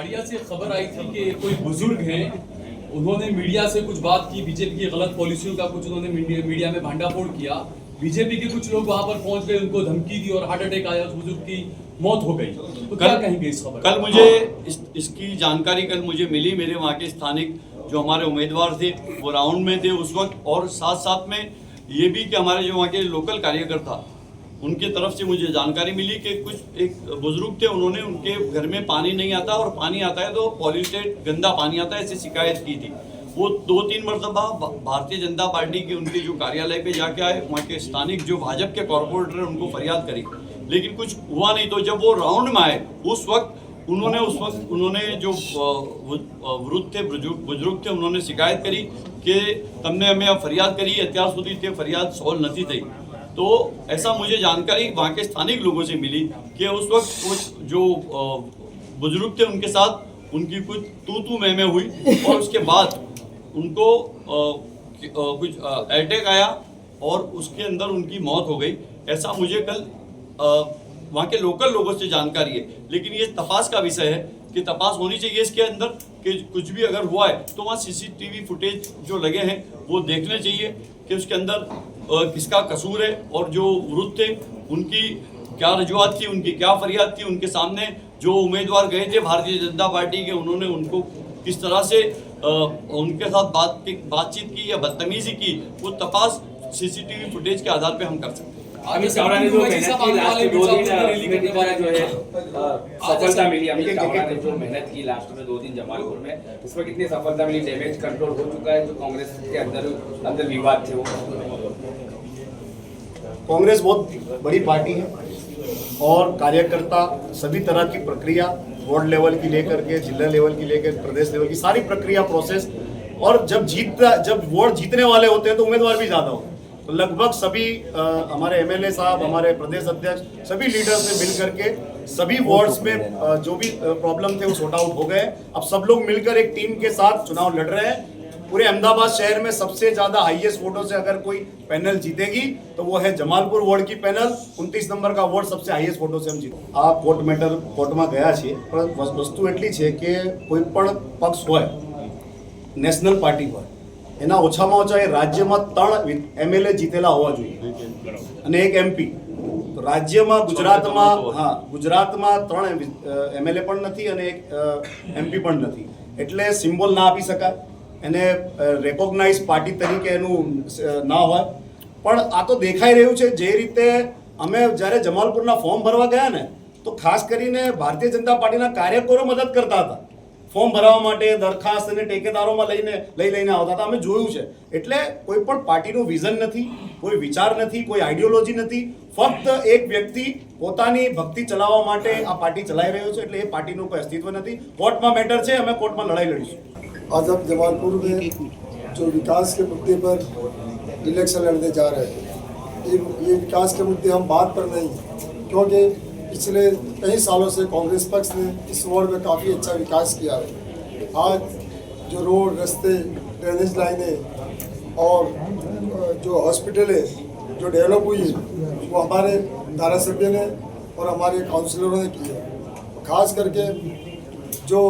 पहाड़िया से खबर आई थी कि कोई बुजुर्ग हैं, उन्होंने मीडिया से कुछ बात की, बीजेपी की गलत पॉलिसियों का कुछ उन्होंने मीडिया में भांडाफोड़ किया। बीजेपी के कुछ लोग वहां पर पहुंच गए, उनको धमकी दी और हार्ट अटैक आया, उस बुजुर्ग की मौत हो गई। तो क्या कहेंगे इस खबर? कल मुझे इसकी जानकारी कल मुझे मिली। मेरे वहाँ के स्थानिक जो हमारे उम्मीदवार थे वो राउंड में थे उस वक्त, और साथ साथ में ये भी कि हमारे जो वहाँ के लोकल कार्यकर्ता उनके तरफ से मुझे जानकारी मिली कि कुछ एक बुजुर्ग थे, उन्होंने उनके घर में पानी नहीं आता और पानी आता है तो पॉल्यूटेड गंदा पानी आता है, ऐसी शिकायत की थी। वो 2-3 मरतबा भारतीय जनता पार्टी के उनके जो कार्यालय पे जाके आए, वहाँ के स्थानिक जो भाजपा के कॉर्पोरेटर हैं उनको फरियाद करी, लेकिन कुछ हुआ नहीं। तो जब वो राउंड में आए उस वक्त उन्होंने जो वृद्ध थे, बुजुर्ग थे, उन्होंने शिकायत करी कि तुमने हमें फरियाद करी, અત્યાર સુધી તે फरियाद सॉल्व नहीं थी। तो ऐसा मुझे जानकारी वहाँ के स्थानिक लोगों से मिली कि उस वक्त कुछ जो बुजुर्ग थे उनके साथ उनकी कुछ तू मैं हुई और उसके बाद उनको कुछ अटैक आया और उसके अंदर उनकी मौत हो गई। ऐसा मुझे कल वहाँ के लोकल लोगों से जानकारी है, लेकिन ये तपास का विषय है कि तपास होनी चाहिए इसके अंदर कि कुछ भी अगर हुआ है तो वहाँ सीसीटीवी फुटेज जो लगे हैं वो देखने चाहिए कि उसके अंदर किसका कसूर है और जो वृद्ध थे उनकी क्या रजुआत थी, उनकी क्या फरियाद थी, उनके सामने जो उम्मीदवार गए थे भारतीय जनता पार्टी के, उन्होंने उनको किस तरह से उनके साथ बातचीत की या बदतमीजी की, वो तपास सीसीटीवी फुटेज के आधार पे हम कर सकते हैं। अमित चावड़ा ने जो मेहनत की लास्ट 2 दिन रैली द्वारा जो है सफलता मिली। अमित चावड़ा ने जो मेहनत की लास्ट में 2 दिन जमालपुर में, इसमें कितनी सफलता मिली? डैमेज कंट्रोल हो चुका है? जो कांग्रेस के अंदर विवाद थे वो, कांग्रेस बहुत बड़ी पार्टी है और कार्यकर्ता सभी तरह की प्रक्रिया वार्ड लेवल की लेकर के जिला लेवल की लेकर प्रदेश लेवल की सारी प्रक्रिया प्रोसेस, और जब वोट जीतने वाले होते हैं तो उम्मीदवार भी ज्यादा होते हैं। तो लगभग सभी हमारे एमएलए साहब, हमारे प्रदेश अध्यक्ष, सभी लीडर्स ने मिल करके सभी वार्ड्स में जो भी प्रॉब्लम थे वो सॉर्ट आउट हो गए। अब सब लोग मिलकर एक टीम के साथ चुनाव लड़ रहे हैं। पूरे अहमदाबाद शहर में सबसे ज्यादा हाईएस्ट वोटों से अगर कोई पैनल जीतेगी तो वो है जमालपुर वार्ड की पैनल। 29 नंबर का वार्ड सबसे हाईएस्ट वोटों से हम जीते। आ કોર્ટમાં ગયા છે, પણ વસ્તુ એટલી છે કે કોઈ પણ પક્ષ હોય નેશનલ પાર્ટી હોય, એના ઓછામાં ઓછા એ રાજ્યમાં 3 એમએલએ જીતેલા હોવા જોઈએ અને 1 એમપી। તો રાજ્યમાં ગુજરાતમાં 3 એમએલએ પણ નથી અને 1 એમપી પણ નથી, એટલે સિમ્બોલ ના આપી શકાય, એને રેકોગ્નાઇઝ પાર્ટી તરીકે એનું ના હોય। પણ આ તો દેખાઈ રહ્યું છે જે રીતે અમે જ્યારે જમાલપુરના ફોર્મ ભરવા ગયા ને તો ખાસ કરીને ભારતીય જનતા પાર્ટીના કાર્યકરો મદદ કરતા હતા। ફોર્મ ભરવા માટે દરખાસ્ત અને ટેકેદારોમાં લઈને આવતા હતા, અમે જોયું છે। એટલે કોઈ પણ પાર્ટીનું વિઝન નથી, કોઈ વિચાર નથી, કોઈ આઈડિયોલોજી નથી, ફક્ત એક વ્યક્તિ પોતાની ભક્તિ ચલાવવા માટે આ પાર્ટી ચલાવી રહ્યો છે। એટલે એ પાર્ટીનું કોઈ અસ્તિત્વ નથી। કોર્ટમાં મેટર છે, અમે કોર્ટમાં લડાઈ લડીશું। आज हम जमालपुर में जो विकास के मुद्दे पर इलेक्शन लड़ने जा रहे हैं, ये विकास के मुद्दे हम बात पर नहीं, क्योंकि पिछले कई सालों से कांग्रेस पक्ष ने इस वार्ड में काफ़ी अच्छा विकास किया है। आज जो रोड, रास्ते, ड्रेनेज लाइनें और जो हॉस्पिटलें जो डेवलप हुई है वो हमारे धारासभ्य ने और हमारे काउंसिलरों ने की है। खास करके जो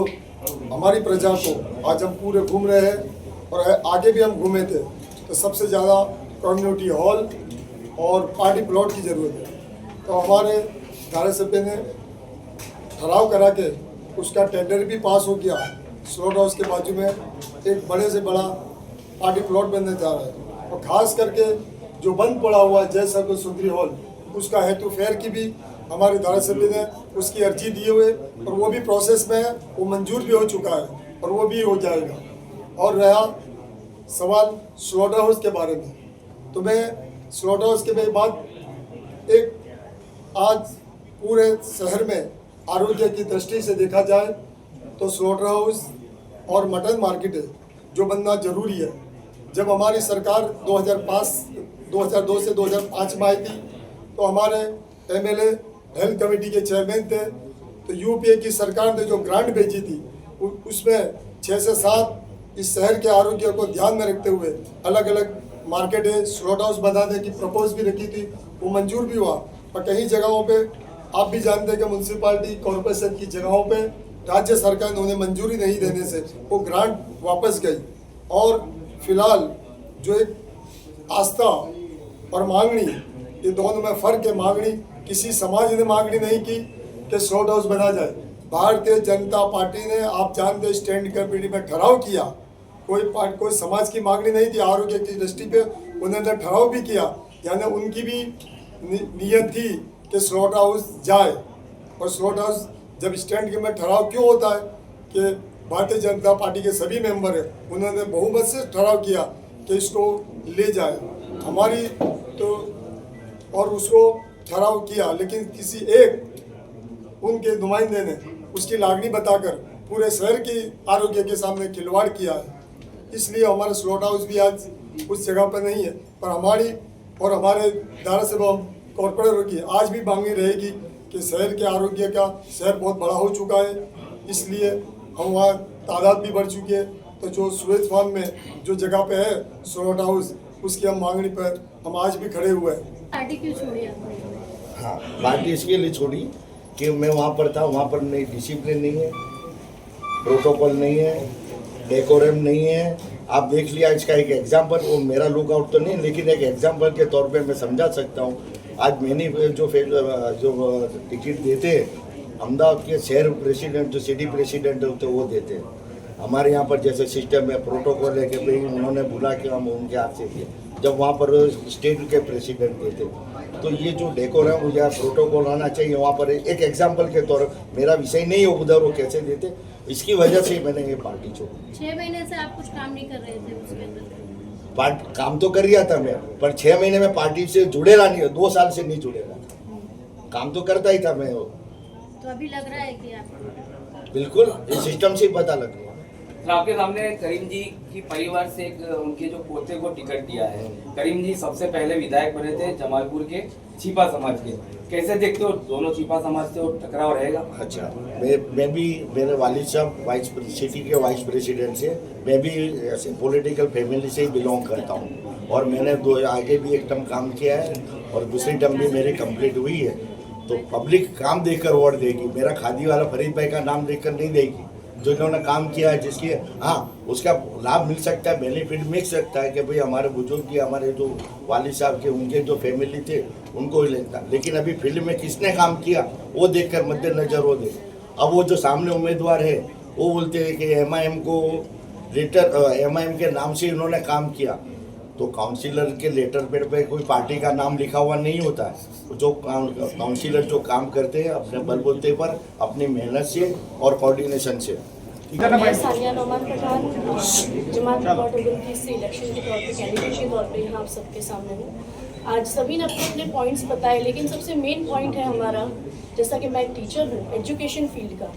हमारी प्रजा को आज हम पूरे घूम रहे हैं और आगे भी हम घूमे थे, तो सबसे ज़्यादा कम्युनिटी हॉल और पार्टी प्लॉट की ज़रूरत है। तो हमारे धारासभ्य ने ठहराव करा के उसका टेंडर भी पास हो गया। स्लॉट हाउस के बाजू में एक बड़े से बड़ा पार्टी प्लॉट बनने जा रहा है, और ख़ास करके जो बंद पड़ा हुआ है जय सर्कल सुंदरी हॉल, उसका हेतु फेयर की भी हमारे धारासभ्य ने उसकी अर्जी दिए हुए और वो भी प्रोसेस में है, वो मंजूर भी हो चुका है और वो भी हो जाएगा। और रहा सवाल स्लॉटर हाउस के बारे में, तो मैं स्लॉटर हाउस के बाद एक आज पूरे शहर में आरोग्य की दृष्टि से देखा जाए तो स्लॉटर हाउस और मटन मार्केट है जो बनना जरूरी है। जब हमारी सरकार 2002 से 2005 में आई थी तो हमारे एमएलए हेल्थ कमेटी के चेयरमैन थे, तो यूपीए की सरकार ने जो ग्रांट भेजी थी उसमें 6 से 7 इस शहर के आरोग्य को ध्यान में रखते हुए अलग अलग मार्केट है, स्लॉट हाउस बनाने की प्रपोज भी रखी थी, वो मंजूर भी हुआ। पर कई जगहों पे आप भी जानते हैं कि म्यूनसिपालिटी कॉरपोरेशन की जगहों पे राज्य सरकार ने उन्हें मंजूरी नहीं देने से वो ग्रांट वापस गई। और फिलहाल जो एक आस्था और मांगनी, ये दोनों में फर्क है। मांगनी किसी समाज ने मांगनी नहीं की कि स्लॉट हाउस बना जाए। भारतीय जनता पार्टी ने, आप जानते, स्टैंड कमेटी में ठहराव किया। कोई समाज की मांगनी नहीं थी। आरोग्य की दृष्टि पे उन्होंने ठहराव भी किया, यानी उनकी भी नीयत थी कि स्लॉट हाउस जाए। और स्लॉट हाउस जब स्टैंड के में ठहराव क्यों होता है कि भारतीय जनता पार्टी के सभी मेंबर है, उन्होंने बहुमत से ठहराव किया कि इसको ले जाए हमारी तो, और उसको ठहराव किया। लेकिन किसी एक उनके नुमाइंदे ने उसकी लागनी बताकर पूरे शहर के आरोग्य के सामने खिलवाड़ किया है। इसलिए हमारा स्लॉट हाउस भी आज उस जगह पर नहीं है। पर हमारी और हमारे धारासभा कॉर्पोरेटर की आज भी मांगनी रहेगी कि शहर के आरोग्य का, शहर बहुत बड़ा हो चुका है, इसलिए हम वहाँ तादाद भी बढ़ चुकी है। तो जो सुएज फार्म में जो जगह पे है स्लॉट हाउस, उसकी हम मांगनी पर हम आज भी खड़े हुए हैं। पार्टी क्यों छोड़ी आपने? हाँ, पार्टी इसके लिए छोड़ी कि मैं वहाँ पर था, वहाँ पर नहीं डिसिप्लिन नहीं है, प्रोटोकॉल नहीं है, डेकोरम नहीं है। आप देख लिया इसका एक एग्जाम्पल, वो मेरा लुक आउट तो नहीं, लेकिन एक एग्जाम्पल के तौर पे मैं समझा सकता हूँ। आज मैंने जो टिकट देते हैं अहमदाबाद के शहर प्रेसिडेंट, जो सिटी प्रेसिडेंट होते वो देते हैं। हमारे यहाँ पर जैसे सिस्टम है, प्रोटोकॉल है कि भाई उन्होंने बोला कि हम उनके हाथ से दिए, जब वहाँ पर स्टेट के प्रेसिडेंट देते। तो ये जो डेकोरम या प्रोटोकॉल होना चाहिए वहाँ पर, एक एग्जाम्पल के तौर, मेरा विषय नहीं है उधर वो कैसे देते, इसकी वजह से मैंने ये पार्टी छोड़ी। 6 महीने से आप कुछ काम नहीं कर रहे थे उसके अंदर? काम तो कर रहा था मैं, पर 6 महीने में पार्टी से जुड़ेगा नहीं, 2 साल से नहीं जुड़ेगा। काम तो करता ही था मैं। तो अभी लग रहा है कि आप बिल्कुल इस सिस्टम से पता लग गया। तो आपके सामने करीम जी की परिवार से एक उनके जो पोते को टिकट दिया है। करीम जी सबसे पहले विधायक बने थे जमालपुर के छिपा समाज के। कैसे देखते हो दोनों छिपा समाज से टकराव रहेगा? अच्छा, मैं भी, मेरे वालिद साहब सिटी के वाइस प्रेसिडेंट से, मैं भी ऐसे पॉलिटिकल फैमिली से ही बिलोंग करता हूँ। और मैंने आगे भी एक टर्म काम किया है और दूसरी टर्म भी मेरी कंप्लीट हुई है। तो पब्लिक काम देखकर वोट देगी, मेरा खादी वाला फरीद भाई का नाम देखकर नहीं देगी। जो इन्होंने काम किया है, जिसकी हाँ उसका लाभ मिल सकता है, बेनिफिट मिल सकता है कि भाई हमारे बुजुर्ग की, हमारे जो वालिद साहब के, उनके जो फैमिली थे उनको ही लेता। लेकिन अभी फील्ड में किसने काम किया वो देखकर मद्देनजर वो दे। अब वो जो सामने उम्मीदवार है वो बोलते हैं कि एमआईएम को एमआईएम के नाम से इन्होंने काम किया। तो काउंसिलर के लेटर पेड पे कोई पार्टी का नाम लिखा हुआ नहीं होता है। जो काउंसिलर जो काम करते हैं अपने बलबूते पर, अपनी मेहनत से और कोऑर्डिनेशन से। मैं सानिया नौमान पठान जमात गठबंधन से इलेक्शन के तौर पे, कैंडिडेट के तौर पे यहाँ आप सबके सामने हूँ। आज सभी ने अपने अपने पॉइंट्स बताए, लेकिन सबसे मेन पॉइंट है हमारा, जैसा कि मैं एक टीचर हूँ एजुकेशन फील्ड का,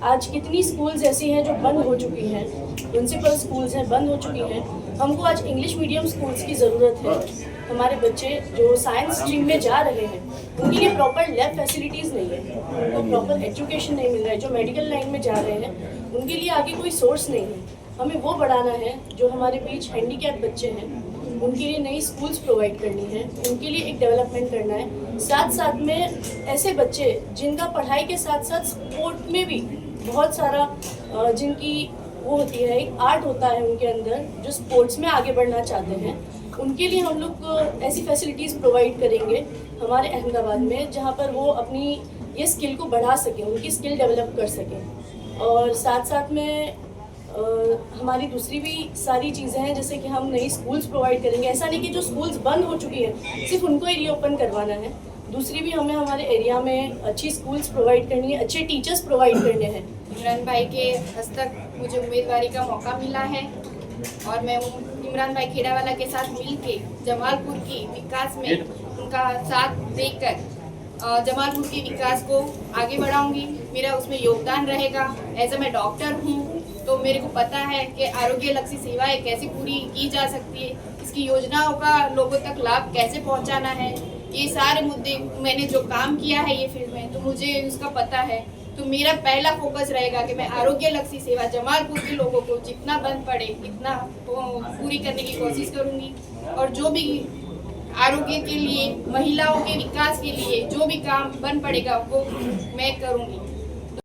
आज कितनी स्कूल्स ऐसी हैं जो बंद हो चुकी हैं, म्यूनसिपल स्कूल्स हैं बंद हो चुकी हैं। हमको आज इंग्लिश मीडियम स्कूल्स की ज़रूरत है। हमारे बच्चे जो साइंस स्ट्रीम में जा रहे हैं उनके लिए प्रॉपर लैब फैसिलिटीज़ नहीं है, उनको प्रॉपर एजुकेशन नहीं मिल रहा है। जो मेडिकल लाइन में जा रहे हैं उनके लिए आगे कोई सोर्स नहीं है। हमें वो बढ़ाना है। जो हमारे बीच हैंडीकैप बच्चे हैं उनके लिए नई स्कूल्स प्रोवाइड करनी है, उनके लिए एक डेवलपमेंट करना है। साथ साथ में ऐसे बच्चे जिनका पढ़ाई के साथ साथ स्पोर्ट में भी बहुत सारा जिनकी वो होती है, एक आर्ट होता है उनके अंदर, जो स्पोर्ट्स में आगे बढ़ना चाहते हैं, उनके लिए हम लोग ऐसी फैसिलिटीज़ प्रोवाइड करेंगे हमारे अहमदाबाद में, जहाँ पर वो अपनी ये स्किल को बढ़ा सकें, उनकी स्किल डेवलप कर सकें। और साथ साथ में हमारी दूसरी भी सारी चीज़ें हैं, जैसे कि हम नई स्कूल्स प्रोवाइड करेंगे। ऐसा नहीं कि जो स्कूल्स बंद हो चुकी हैं सिर्फ उनको ही रीओपन करवाना है, दूसरी भी हमें हमारे एरिया में अच्छी स्कूल्स प्रोवाइड करनी है, अच्छे टीचर्स प्रोवाइड करने हैं। इमरान भाई के हस्तक मुझे उम्मीदवारी का मौका मिला है और मैं इमरान भाई खेड़ावाला के साथ मिलके जमालपुर की विकास में उनका साथ देकर जमालपुर के विकास को आगे बढ़ाऊंगी। मेरा उसमें योगदान रहेगा। एज मैं डॉक्टर हूँ तो मेरे को पता है कि आरोग्य लक्षी सेवाएं कैसे पूरी की जा सकती है, इसकी योजनाओं का लोगों तक लाभ कैसे पहुँचाना है, ये सारे मुद्दे मैंने जो काम किया है ये फील्ड में, तो मुझे उसका पता है। तो मेरा पहला फोकस रहेगा कि मैं आरोग्य लक्षी सेवा जमालपुर के लोगों को जितना बन पड़े इतना पूरी करने की कोशिश करूंगी। और जो भी आरोग्य के लिए, महिलाओं के विकास के लिए जो भी काम बन पड़ेगा वो मैं करूंगी।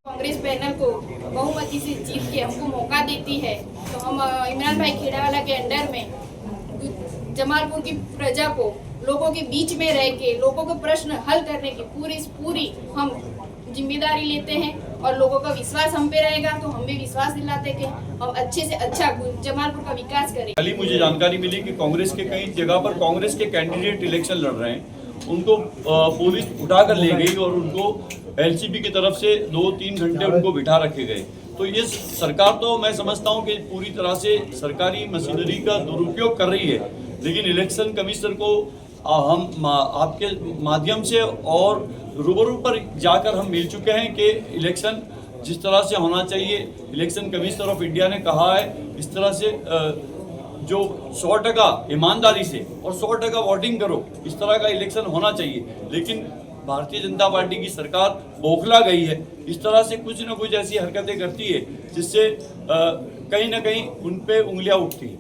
कांग्रेस पैनल को बहुमती से जीत के हमको मौका देती है तो हम इमरान भाई खेड़ावाला के अंडर में जमालपुर की प्रजा को लोगों के बीच में रह के लोगों के प्रश्न हल करने की पूरी हम जिम्मेदारी लेते हैं और लोगों का विश्वास हम पे रहेगा तो हम भी विश्वास दिलाते कि हम अच्छे से अच्छा जमालपुर का विकास करें। कल ही मुझे जानकारी मिली कि कांग्रेस के कई जगह पर कांग्रेस के कैंडिडेट इलेक्शन लड़ रहे हैं, उनको पुलिस उठा कर ले गई और उनको एलसीबी की तरफ से 2-3 घंटे उनको बिठा रखे गए। तो ये सरकार तो मैं समझता हूँ कि पूरी तरह से सरकारी मशीनरी का दुरुपयोग कर रही है, लेकिन इलेक्शन कमीशनर को हम आपके माध्यम से और रूबरू पर जाकर हम मिल चुके हैं कि इलेक्शन जिस तरह से होना चाहिए, इलेक्शन कमीशनर ऑफ इंडिया ने कहा है इस तरह से जो 100% ईमानदारी से और 100% वोटिंग करो, इस तरह का इलेक्शन होना चाहिए। लेकिन भारतीय जनता पार्टी की सरकार बौखला गई है, इस तरह से कुछ न कुछ ऐसी हरकतें करती है जिससे कहीं ना कहीं उन पे उंगलियां उठती है।